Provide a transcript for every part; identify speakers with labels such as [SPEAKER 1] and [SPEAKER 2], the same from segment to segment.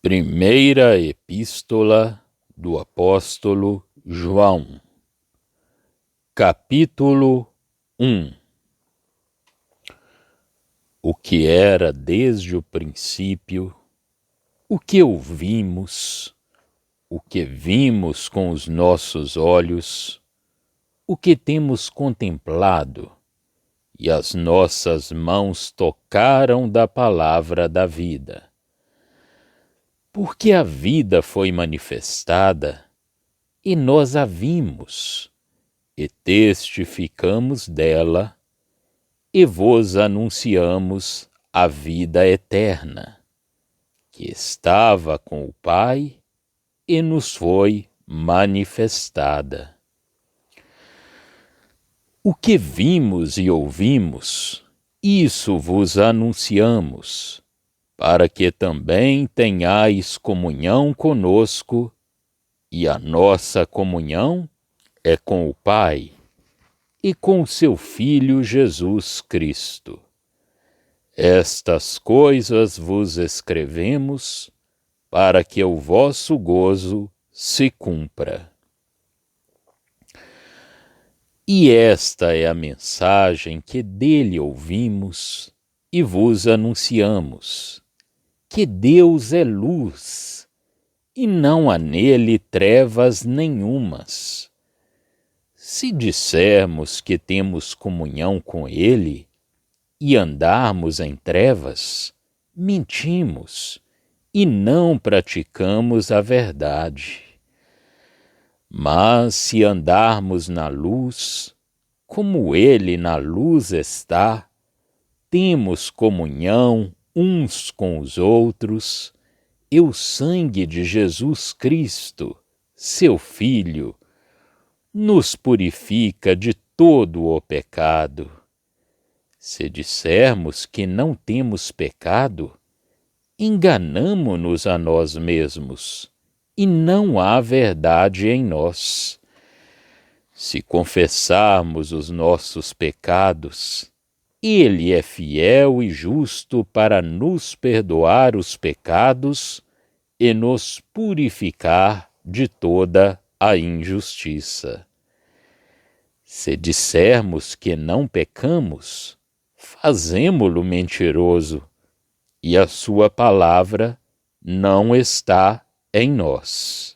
[SPEAKER 1] Primeira Epístola do Apóstolo João, capítulo 1. O que era desde o princípio, o que ouvimos, o que vimos com os nossos olhos, o que temos contemplado, e as nossas mãos tocaram da palavra da vida. Porque a vida foi manifestada, e nós a vimos, e testificamos dela, e vos anunciamos a vida eterna, que estava com o Pai e nos foi manifestada. O que vimos e ouvimos, isso vos anunciamos, para que também tenhais comunhão conosco, e a nossa comunhão é com o Pai e com o seu Filho Jesus Cristo. Estas coisas vos escrevemos para que o vosso gozo se cumpra. E esta é a mensagem que dele ouvimos e vos anunciamos, que Deus é luz, e não há nele trevas nenhumas. Se dissermos que temos comunhão com ele e andarmos em trevas, mentimos e não praticamos a verdade. Mas se andarmos na luz, como ele na luz está, temos comunhão uns com os outros, e o sangue de Jesus Cristo, seu Filho, nos purifica de todo o pecado. Se dissermos que não temos pecado, enganamo-nos a nós mesmos, e não há verdade em nós. Se confessarmos os nossos pecados, ele é fiel e justo para nos perdoar os pecados e nos purificar de toda a injustiça. Se dissermos que não pecamos, fazemo-lo mentiroso, e a sua palavra não está em nós.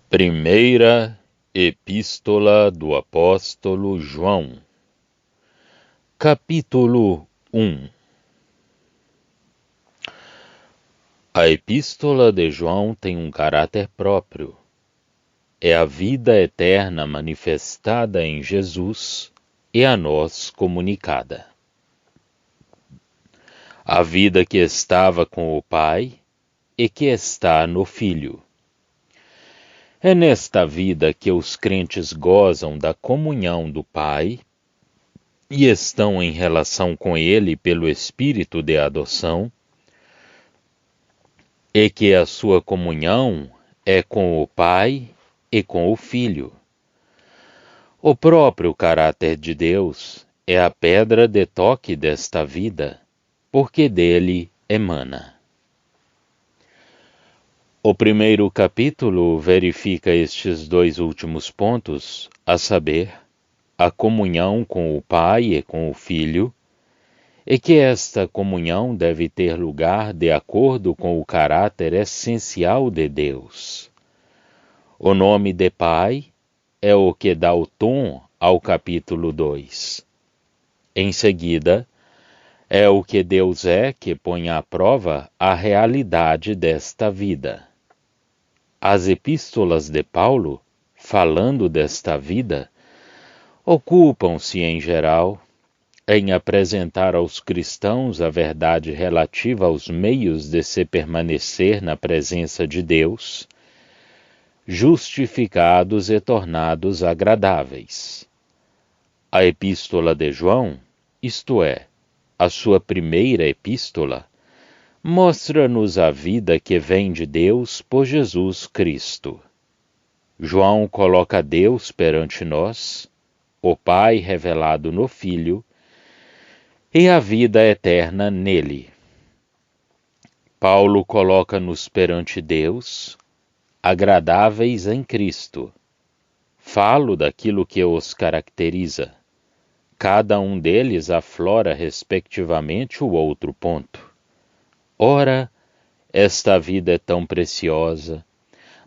[SPEAKER 1] Primeira Epístola do Apóstolo João, capítulo 1. A Epístola de João tem um caráter próprio. É a vida eterna manifestada em Jesus e a nós comunicada. A vida que estava com o Pai e que está no Filho. É nesta vida que os crentes gozam da comunhão do Pai e estão em relação com Ele pelo Espírito de adoção, e que a sua comunhão é com o Pai e com o Filho. O próprio caráter de Deus é a pedra de toque desta vida, porque dele emana. O primeiro capítulo verifica estes dois últimos pontos, a saber, a comunhão com o Pai e com o Filho, e que esta comunhão deve ter lugar de acordo com o caráter essencial de Deus. O nome de Pai é o que dá o tom ao capítulo 2. Em seguida, é o que Deus é que põe à prova a realidade desta vida. As epístolas de Paulo, falando desta vida, ocupam-se, em geral, em apresentar aos cristãos a verdade relativa aos meios de se permanecer na presença de Deus, justificados e tornados agradáveis. A Epístola de João, isto é, a sua primeira epístola, mostra-nos a vida que vem de Deus por Jesus Cristo. João coloca Deus perante nós, o Pai revelado no Filho, e a vida eterna nele. Paulo coloca-nos perante Deus, agradáveis em Cristo. Falo daquilo que os caracteriza. Cada um deles aflora respectivamente o outro ponto. Ora, esta vida é tão preciosa,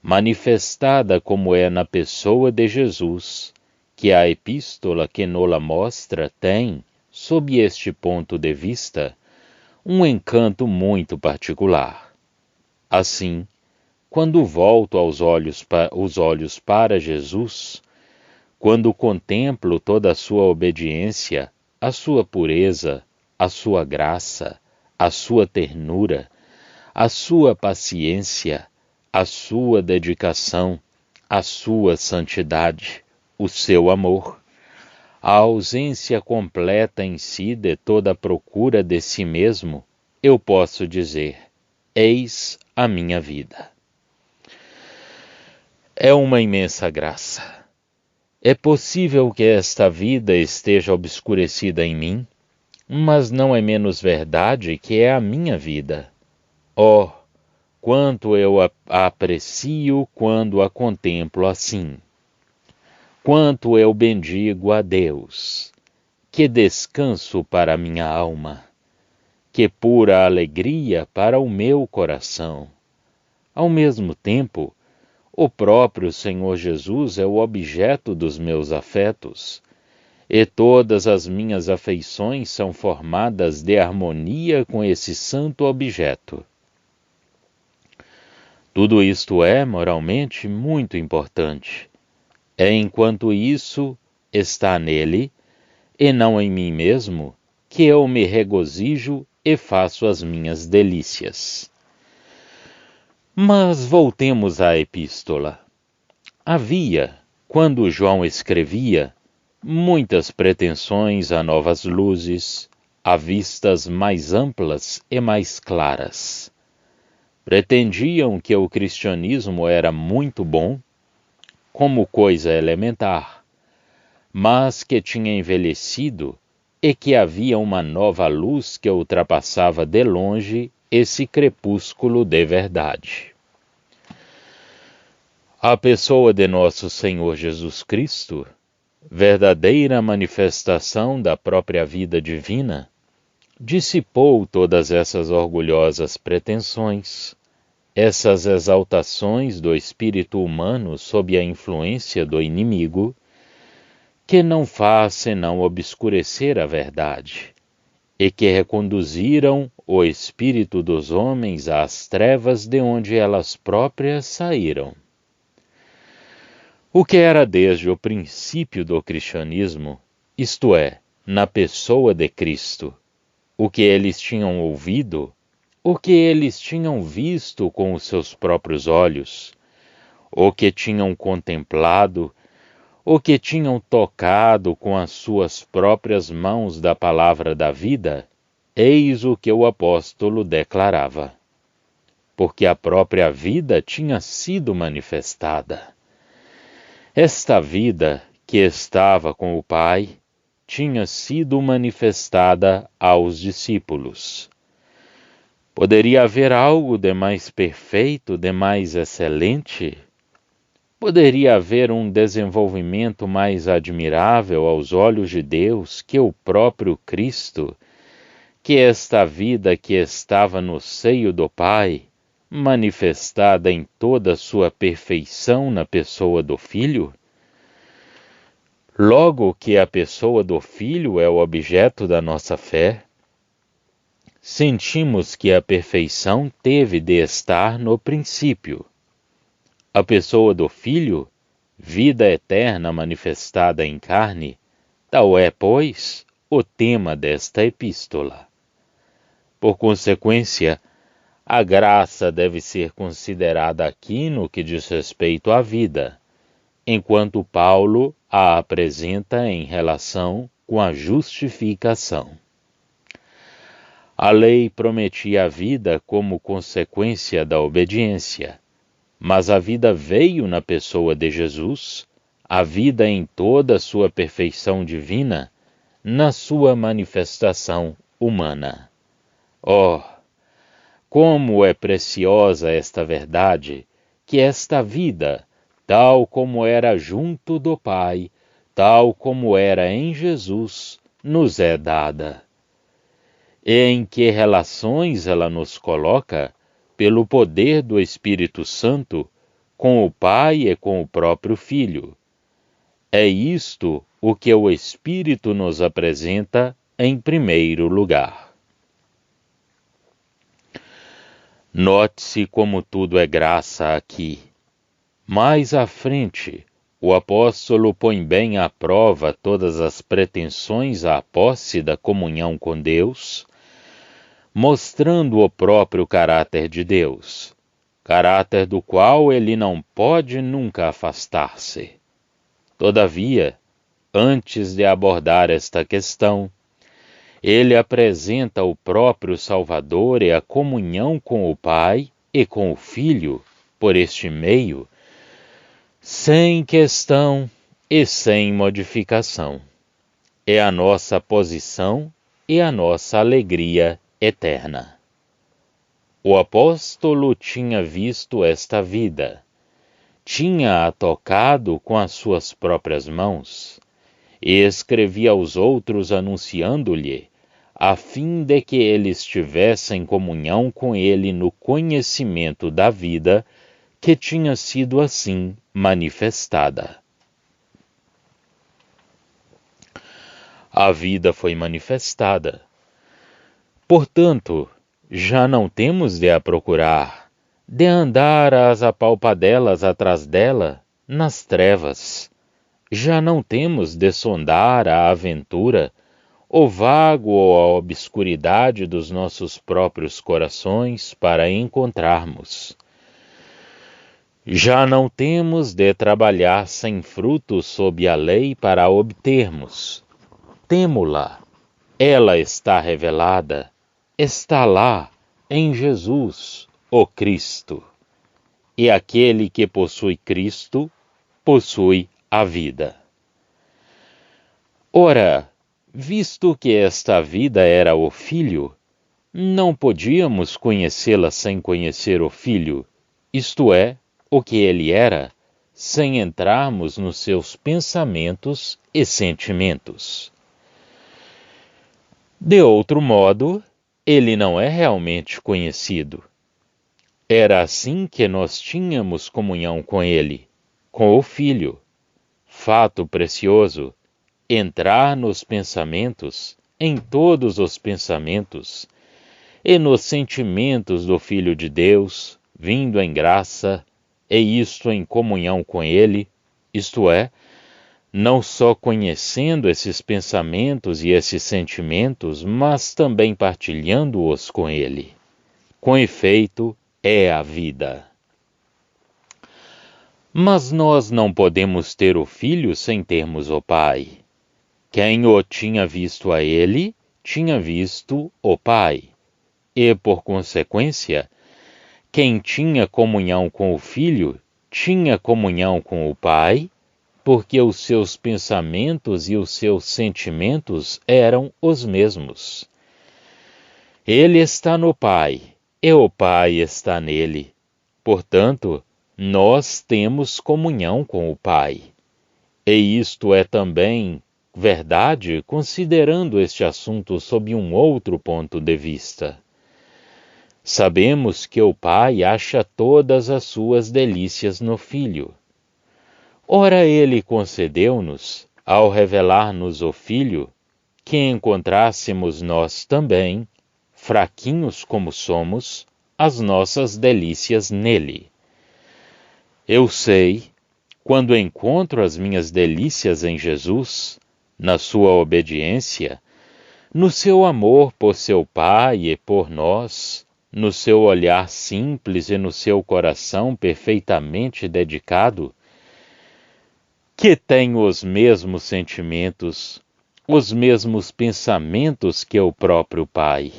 [SPEAKER 1] manifestada como é na pessoa de Jesus, que a epístola que nola mostra tem, sob este ponto de vista, um encanto muito particular. Assim, quando volto os olhos para Jesus, quando contemplo toda a sua obediência, a sua pureza, a sua graça, a sua ternura, a sua paciência, a sua dedicação, a sua santidade, o seu amor, a ausência completa em si de toda a procura de si mesmo, eu posso dizer: eis a minha vida. É uma imensa graça. É possível que esta vida esteja obscurecida em mim, mas não é menos verdade que é a minha vida. Oh, quanto eu a aprecio quando a contemplo assim! Quanto eu bendigo a Deus! Que descanso para minha alma! Que pura alegria para o meu coração! Ao mesmo tempo, o próprio Senhor Jesus é o objeto dos meus afetos, e todas as minhas afeições são formadas de harmonia com esse santo objeto. Tudo isto é, moralmente, muito importante. É enquanto isso está nele, e não em mim mesmo, que eu me regozijo e faço as minhas delícias. Mas voltemos à epístola. Havia, quando João escrevia, muitas pretensões a novas luzes, a vistas mais amplas e mais claras. Pretendiam que o cristianismo era muito bom, como coisa elementar, mas que tinha envelhecido e que havia uma nova luz que ultrapassava de longe esse crepúsculo de verdade. A pessoa de nosso Senhor Jesus Cristo, verdadeira manifestação da própria vida divina, dissipou todas essas orgulhosas pretensões, essas exaltações do espírito humano sob a influência do inimigo, que não faz senão obscurecer a verdade, e que reconduziram o espírito dos homens às trevas de onde elas próprias saíram. O que era desde o princípio do cristianismo, isto é, na pessoa de Cristo, o que eles tinham ouvido, o que eles tinham visto com os seus próprios olhos, o que tinham contemplado, o que tinham tocado com as suas próprias mãos da palavra da vida, eis o que o apóstolo declarava. Porque a própria vida tinha sido manifestada. Esta vida que estava com o Pai tinha sido manifestada aos discípulos. Poderia haver algo de mais perfeito, de mais excelente? Poderia haver um desenvolvimento mais admirável aos olhos de Deus que o próprio Cristo, que esta vida que estava no seio do Pai, manifestada em toda a sua perfeição na pessoa do Filho? Logo que a pessoa do Filho é o objeto da nossa fé, sentimos que a perfeição teve de estar no princípio. A pessoa do Filho, vida eterna manifestada em carne, tal é, pois, o tema desta epístola. Por consequência, a graça deve ser considerada aqui no que diz respeito à vida, enquanto Paulo a apresenta em relação com a justificação. A lei prometia a vida como consequência da obediência, mas a vida veio na pessoa de Jesus, a vida em toda a sua perfeição divina, na sua manifestação humana. Oh, Como é preciosa esta verdade, que esta vida, tal como era junto do Pai, tal como era em Jesus, nos é dada. E em que relações ela nos coloca, pelo poder do Espírito Santo, com o Pai e com o próprio Filho. É isto o que o Espírito nos apresenta em primeiro lugar. Note-se como tudo é graça aqui. Mais à frente, o apóstolo põe bem à prova todas as pretensões à posse da comunhão com Deus, mostrando o próprio caráter de Deus, caráter do qual ele não pode nunca afastar-se. Todavia, antes de abordar esta questão, ele apresenta o próprio Salvador e a comunhão com o Pai e com o Filho, por este meio, sem questão e sem modificação. É a nossa posição e a nossa alegria eterna. O apóstolo tinha visto esta vida, tinha-a tocado com as suas próprias mãos, e escrevia aos outros anunciando-lhe, a fim de que eles tivessem comunhão com ele no conhecimento da vida que tinha sido assim manifestada. A vida foi manifestada. Portanto, já não temos de a procurar, de andar às apalpadelas atrás dela, nas trevas. Já não temos de sondar a aventura, o vago ou a obscuridade dos nossos próprios corações para encontrarmos. Já não temos de trabalhar sem frutos sob a lei para a obtermos. Temo-la. Ela está revelada. Está lá, em Jesus, o Cristo. E aquele que possui Cristo, possui a vida. Ora, visto que esta vida era o Filho, não podíamos conhecê-la sem conhecer o Filho, isto é, o que ele era, sem entrarmos nos seus pensamentos e sentimentos. De outro modo, ele não é realmente conhecido. Era assim que nós tínhamos comunhão com ele, com o Filho. Fato precioso, entrar nos pensamentos, em todos os pensamentos, e nos sentimentos do Filho de Deus, vindo em graça, e isto em comunhão com ele, isto é, não só conhecendo esses pensamentos e esses sentimentos, mas também partilhando-os com ele. Com efeito, é a vida. Mas nós não podemos ter o Filho sem termos o Pai. Quem o tinha visto a ele, tinha visto o Pai. E, por consequência, quem tinha comunhão com o Filho, tinha comunhão com o Pai, porque os seus pensamentos e os seus sentimentos eram os mesmos. Ele está no Pai, e o Pai está nele. Portanto, nós temos comunhão com o Pai. E isto é também verdade considerando este assunto sob um outro ponto de vista. Sabemos que o Pai acha todas as suas delícias no Filho. Ora, ele concedeu-nos, ao revelar-nos o Filho, que encontrássemos nós também, fraquinhos como somos, as nossas delícias nele. Eu sei, quando encontro as minhas delícias em Jesus, na sua obediência, no seu amor por seu Pai e por nós, no seu olhar simples e no seu coração perfeitamente dedicado, que tenho os mesmos sentimentos, os mesmos pensamentos que o próprio Pai.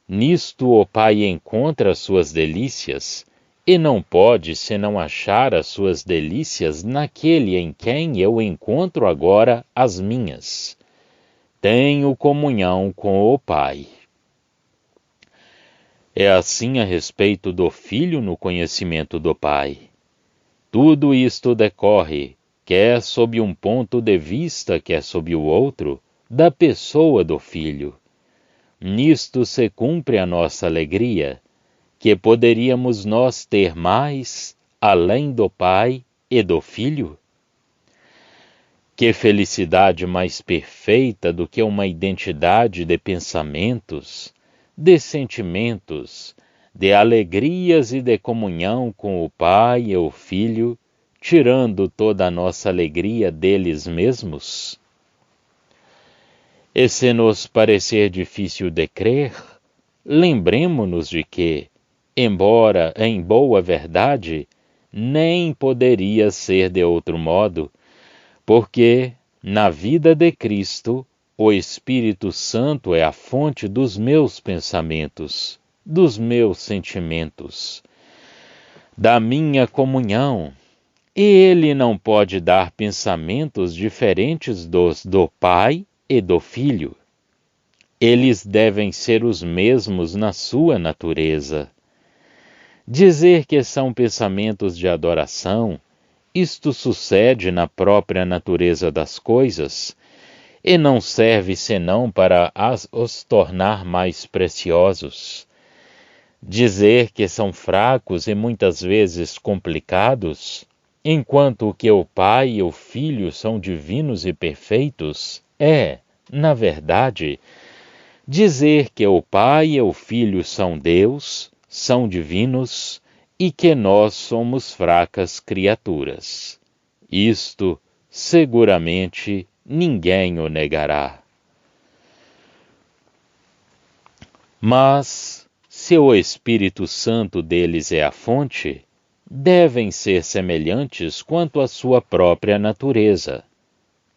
[SPEAKER 1] Nisto o Pai encontra as suas delícias, e não pode senão achar as suas delícias naquele em quem eu encontro agora as minhas. Tenho comunhão com o Pai. É assim a respeito do Filho no conhecimento do Pai. Tudo isto decorre, quer sob um ponto de vista, quer sob o outro, da pessoa do Filho. Nisto se cumpre a nossa alegria, que poderíamos nós ter mais, além do Pai e do Filho? Que felicidade mais perfeita do que uma identidade de pensamentos, de sentimentos, de alegrias e de comunhão com o Pai e o Filho, tirando toda a nossa alegria deles mesmos? E se nos parecer difícil de crer, lembremo-nos de que, embora em boa verdade, nem poderia ser de outro modo, porque, na vida de Cristo, o Espírito Santo é a fonte dos meus pensamentos, dos meus sentimentos, da minha comunhão, e Ele não pode dar pensamentos diferentes dos do Pai e do Filho. Eles devem ser os mesmos na sua natureza. Dizer que são pensamentos de adoração, isto sucede na própria natureza das coisas, e não serve senão para os tornar mais preciosos. Dizer que são fracos e muitas vezes complicados, enquanto que o Pai e o Filho são divinos e perfeitos, é, na verdade, dizer que o Pai e o Filho são Deus, são divinos, e que nós somos fracas criaturas. Isto, seguramente, ninguém o negará. Mas, se o Espírito Santo deles é a fonte, devem ser semelhantes quanto à sua própria natureza.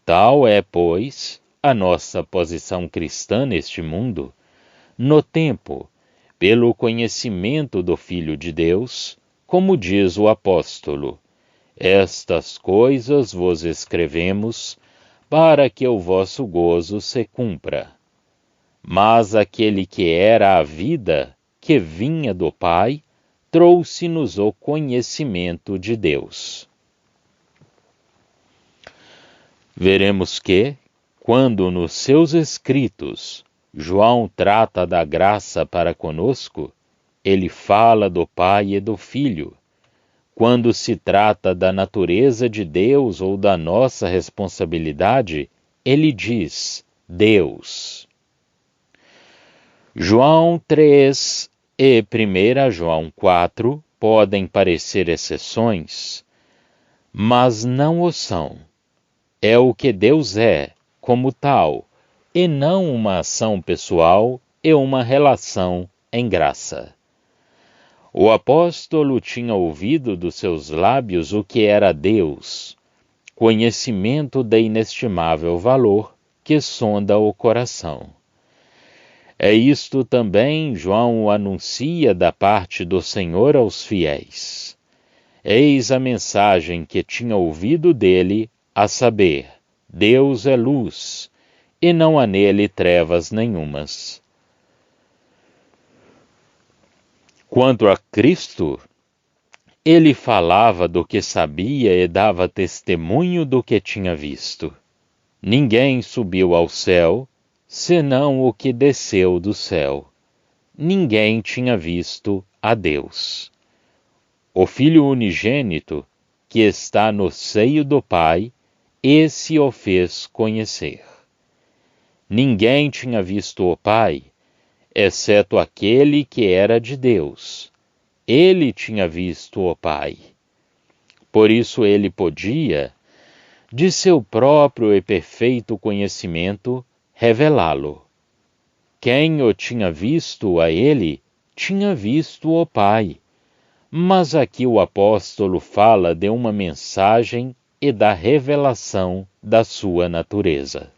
[SPEAKER 1] Tal é, pois, a nossa posição cristã neste mundo, no tempo, pelo conhecimento do Filho de Deus, como diz o apóstolo: estas coisas vos escrevemos, para que o vosso gozo se cumpra. Mas aquele que era a vida, que vinha do Pai, trouxe-nos o conhecimento de Deus. Veremos que, quando nos seus escritos João trata da graça para conosco, ele fala do Pai e do Filho. Quando se trata da natureza de Deus ou da nossa responsabilidade, ele diz Deus. João 3 e 1 João 4 podem parecer exceções, mas não o são. É o que Deus é, como tal, e não uma ação pessoal e uma relação em graça. O apóstolo tinha ouvido dos seus lábios o que era Deus, conhecimento de inestimável valor que sonda o coração. É isto também João o anuncia da parte do Senhor aos fiéis. Eis a mensagem que tinha ouvido dele, a saber, Deus é luz, e não há nele trevas nenhumas. Quanto a Cristo, ele falava do que sabia e dava testemunho do que tinha visto. Ninguém subiu ao céu, senão o que desceu do céu. Ninguém tinha visto a Deus. O Filho unigênito, que está no seio do Pai, esse o fez conhecer. Ninguém tinha visto o Pai, exceto aquele que era de Deus. Ele tinha visto o Pai. Por isso ele podia, de seu próprio e perfeito conhecimento, revelá-lo. Quem o tinha visto a ele, tinha visto o Pai. Mas aqui o apóstolo fala de uma mensagem e da revelação da sua natureza.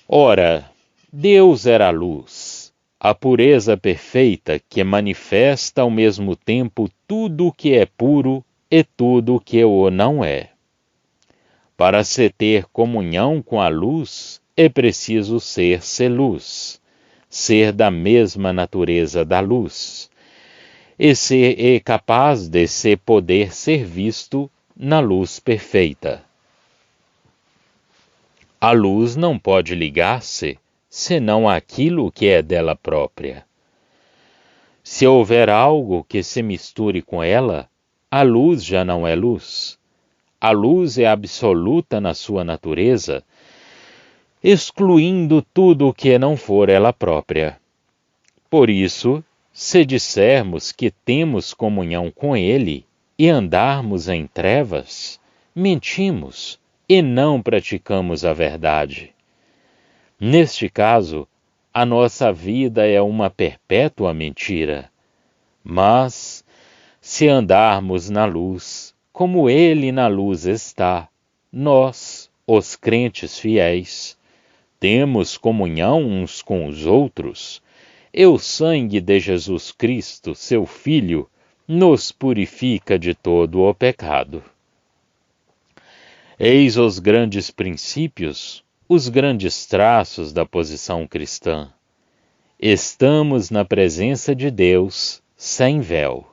[SPEAKER 1] Ora, Deus era a luz, a pureza perfeita que manifesta ao mesmo tempo tudo o que é puro e tudo o que o não é. Para se ter comunhão com a luz, é preciso ser-se luz. ser da mesma natureza da luz, e capaz de poder ser visto na luz perfeita. A luz não pode ligar-se senão àquilo que é dela própria. Se houver algo que se misture com ela, a luz já não é luz. A luz é absoluta na sua natureza, excluindo tudo o que não for ela própria. Por isso, se dissermos que temos comunhão com Ele e andarmos em trevas, mentimos e não praticamos a verdade. Neste caso, a nossa vida é uma perpétua mentira. Mas, se andarmos na luz, como Ele na luz está, nós, os crentes fiéis, temos comunhão uns com os outros, e o sangue de Jesus Cristo, seu Filho, nos purifica de todo o pecado. Eis os grandes princípios, os grandes traços da posição cristã. Estamos na presença de Deus sem véu.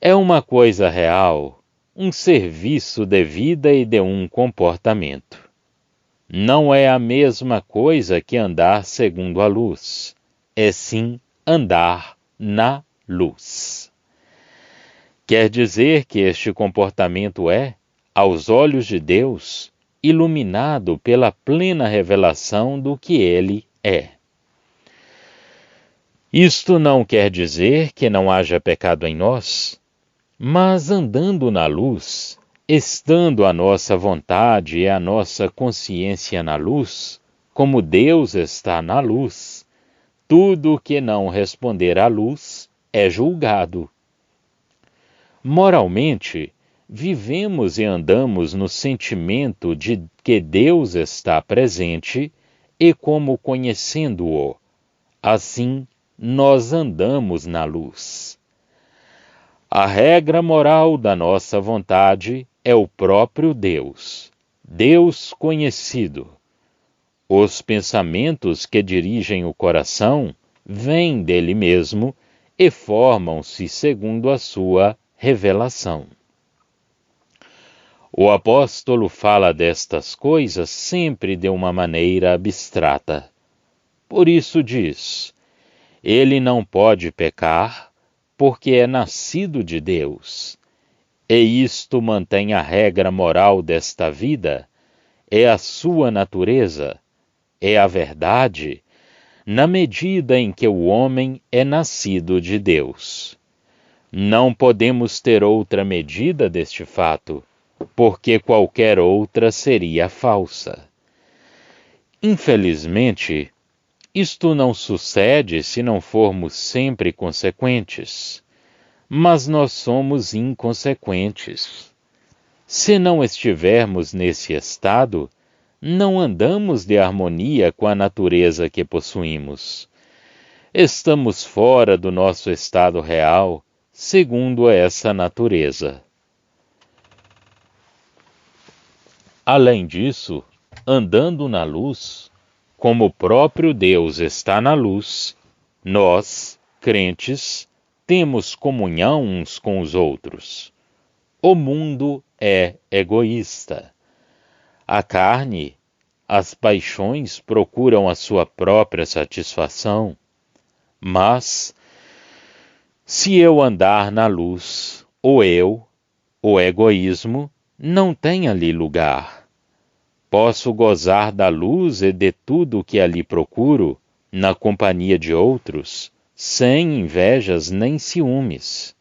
[SPEAKER 1] É uma coisa real, um serviço de vida e de um comportamento. Não é a mesma coisa que andar segundo a luz, é sim andar na luz. Quer dizer que este comportamento é, aos olhos de Deus, iluminado pela plena revelação do que Ele é. Isto não quer dizer que não haja pecado em nós, mas andando na luz, estando a nossa vontade e a nossa consciência na luz, como Deus está na luz, tudo o que não responder à luz é julgado. Moralmente, vivemos e andamos no sentimento de que Deus está presente e como conhecendo-o. Assim, nós andamos na luz. A regra moral da nossa vontade é o próprio Deus, Deus conhecido. Os pensamentos que dirigem o coração vêm dele mesmo e formam-se segundo a sua revelação. O apóstolo fala destas coisas sempre de uma maneira abstrata. Por isso diz: ele não pode pecar, porque é nascido de Deus. E isto mantém a regra moral desta vida, é a sua natureza, é a verdade, na medida em que o homem é nascido de Deus. Não podemos ter outra medida deste fato, porque qualquer outra seria falsa. Infelizmente, isto não sucede se não formos sempre consequentes, mas nós somos inconsequentes. Se não estivermos nesse estado, não andamos de harmonia com a natureza que possuímos. Estamos fora do nosso estado real, segundo essa natureza. Além disso, andando na luz, como o próprio Deus está na luz, nós, crentes, temos comunhão uns com os outros. O mundo é egoísta. A carne, as paixões procuram a sua própria satisfação. Mas, se eu andar na luz, o egoísmo, não tem ali lugar. Posso gozar da luz e de tudo o que ali procuro, na companhia de outros, sem invejas nem ciúmes.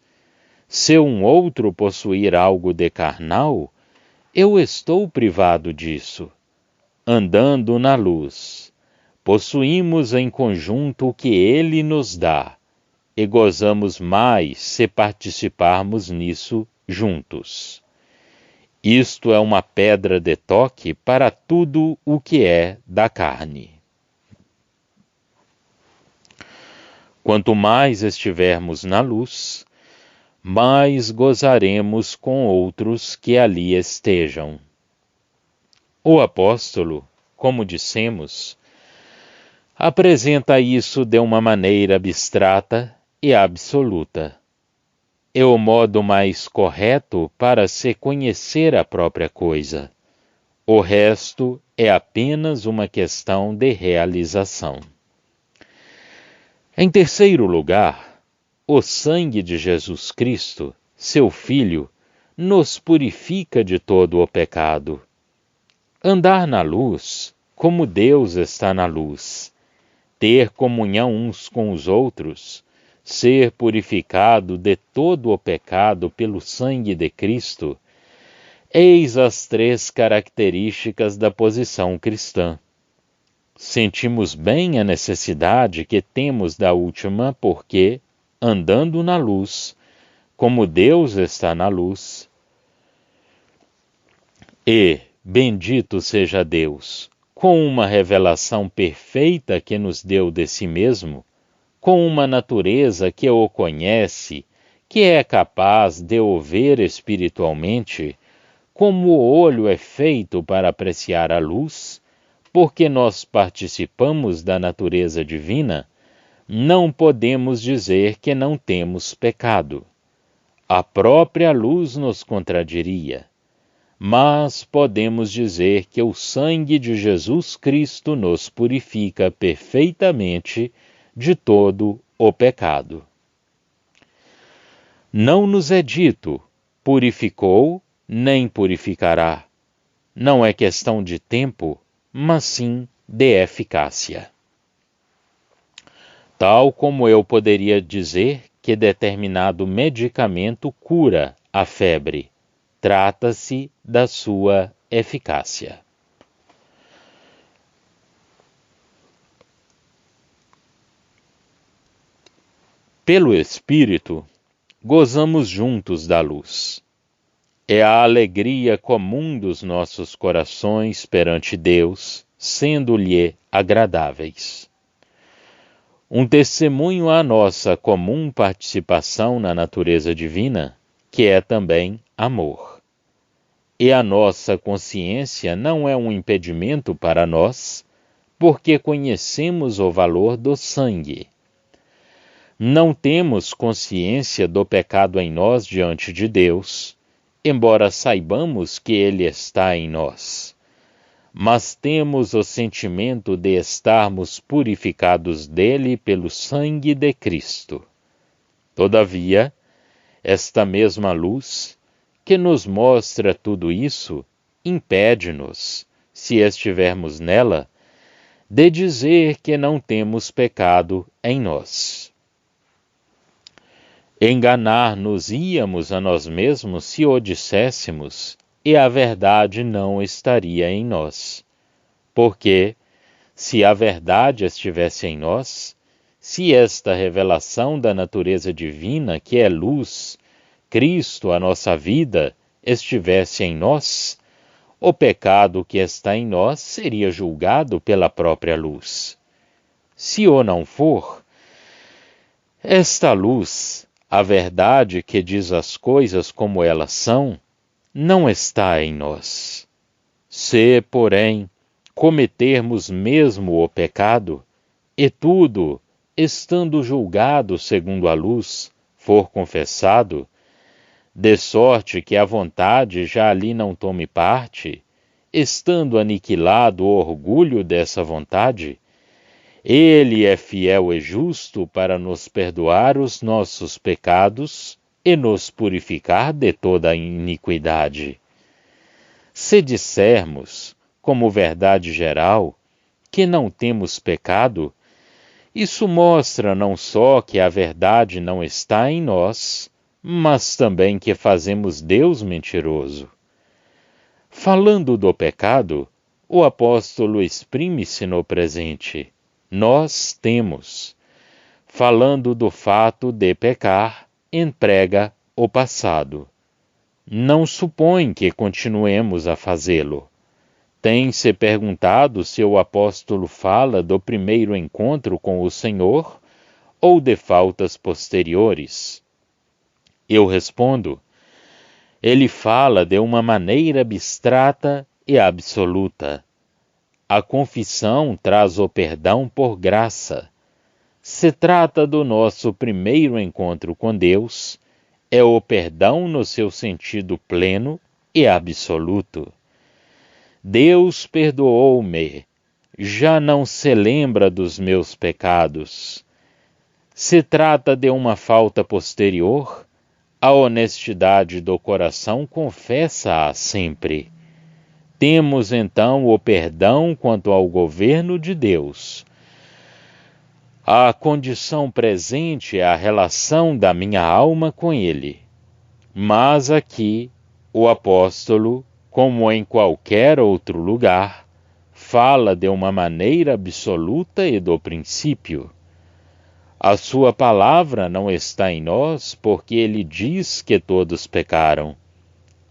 [SPEAKER 1] Se um outro possuir algo de carnal, eu estou privado disso. Andando na luz, possuímos em conjunto o que Ele nos dá, e gozamos mais se participarmos nisso juntos. Isto é uma pedra de toque para tudo o que é da carne. Quanto mais estivermos na luz, mais gozaremos com outros que ali estejam. O apóstolo, como dissemos, apresenta isso de uma maneira abstrata e absoluta. É o modo mais correto para se conhecer a própria coisa. O resto é apenas uma questão de realização. Em terceiro lugar, o sangue de Jesus Cristo, seu Filho, nos purifica de todo o pecado. Andar na luz, como Deus está na luz, ter comunhão uns com os outros, ser purificado de todo o pecado pelo sangue de Cristo, eis as três características da posição cristã. Sentimos bem a necessidade que temos da última porque, andando na luz, como Deus está na luz, e, bendito seja Deus, com uma revelação perfeita que nos deu de si mesmo, com uma natureza que o conhece, que é capaz de o ver espiritualmente, como o olho é feito para apreciar a luz, porque nós participamos da natureza divina, não podemos dizer que não temos pecado. A própria luz nos contradiria. Mas podemos dizer que o sangue de Jesus Cristo nos purifica perfeitamente de todo o pecado. Não nos é dito, purificou, nem purificará. Não é questão de tempo, mas sim de eficácia. Tal como eu poderia dizer que determinado medicamento cura a febre, trata-se da sua eficácia. Pelo Espírito, gozamos juntos da luz. É a alegria comum dos nossos corações perante Deus, sendo-lhe agradáveis. Um testemunho à nossa comum participação na natureza divina, que é também amor. E a nossa consciência não é um impedimento para nós, porque conhecemos o valor do sangue. Não temos consciência do pecado em nós diante de Deus, embora saibamos que Ele está em nós. Mas temos o sentimento de estarmos purificados dele pelo sangue de Cristo. Todavia, esta mesma luz, que nos mostra tudo isso, impede-nos, se estivermos nela, de dizer que não temos pecado em nós. Enganar-nos-íamos a nós mesmos se o disséssemos, e a verdade não estaria em nós. Porque, se a verdade estivesse em nós, se esta revelação da natureza divina, que é luz, Cristo, a nossa vida, estivesse em nós, o pecado que está em nós seria julgado pela própria luz. Se o não for, esta luz, a verdade que diz as coisas como elas são, não está em nós. Se, porém, cometermos mesmo o pecado, e tudo, estando julgado segundo a luz, for confessado, de sorte que a vontade já ali não tome parte, estando aniquilado o orgulho dessa vontade, Ele é fiel e justo para nos perdoar os nossos pecados e nos purificar de toda a iniquidade. Se dissermos, como verdade geral, que não temos pecado, isso mostra não só que a verdade não está em nós, mas também que fazemos Deus mentiroso. Falando do pecado, o apóstolo exprime-se no presente. Nós temos. Falando do fato de pecar, emprega o passado. Não supõe que continuemos a fazê-lo. Tem-se perguntado se o apóstolo fala do primeiro encontro com o Senhor ou de faltas posteriores. Eu respondo, ele fala de uma maneira abstrata e absoluta. A confissão traz o perdão por graça. Se trata do nosso primeiro encontro com Deus, é o perdão no seu sentido pleno e absoluto. Deus perdoou-me, já não se lembra dos meus pecados. Se trata de uma falta posterior, a honestidade do coração confessa-a sempre. Temos então o perdão quanto ao governo de Deus. A condição presente é a relação da minha alma com Ele. Mas aqui, o apóstolo, como em qualquer outro lugar, fala de uma maneira absoluta e do princípio. A sua palavra não está em nós, porque ele diz que todos pecaram.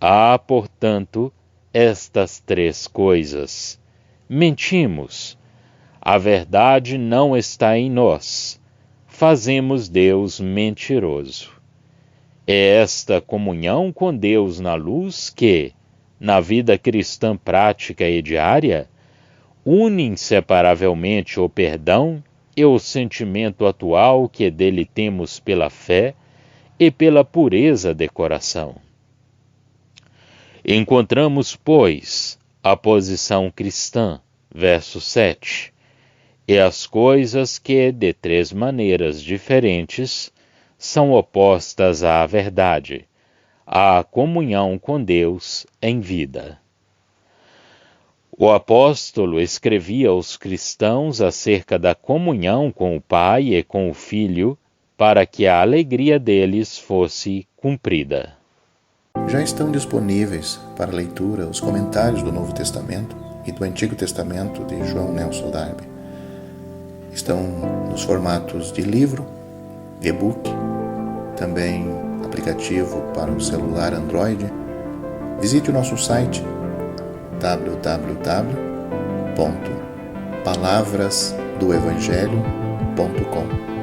[SPEAKER 1] Há, portanto, estas três coisas. Mentimos. A verdade não está em nós. Fazemos Deus mentiroso. É esta comunhão com Deus na luz que, na vida cristã prática e diária, une inseparavelmente o perdão e o sentimento atual que dele temos pela fé e pela pureza de coração. Encontramos, pois, a posição cristã, verso 7, e as coisas que, de três maneiras diferentes, são opostas à verdade, à comunhão com Deus em vida. O apóstolo escrevia aos cristãos acerca da comunhão com o Pai e com o Filho, para que a alegria deles fosse cumprida.
[SPEAKER 2] Já estão disponíveis para leitura os comentários do Novo Testamento e do Antigo Testamento de João Nelson Darby. Estão nos formatos de livro, e-book, também aplicativo para o celular Android. Visite o nosso site www.palavrasdoevangelho.com.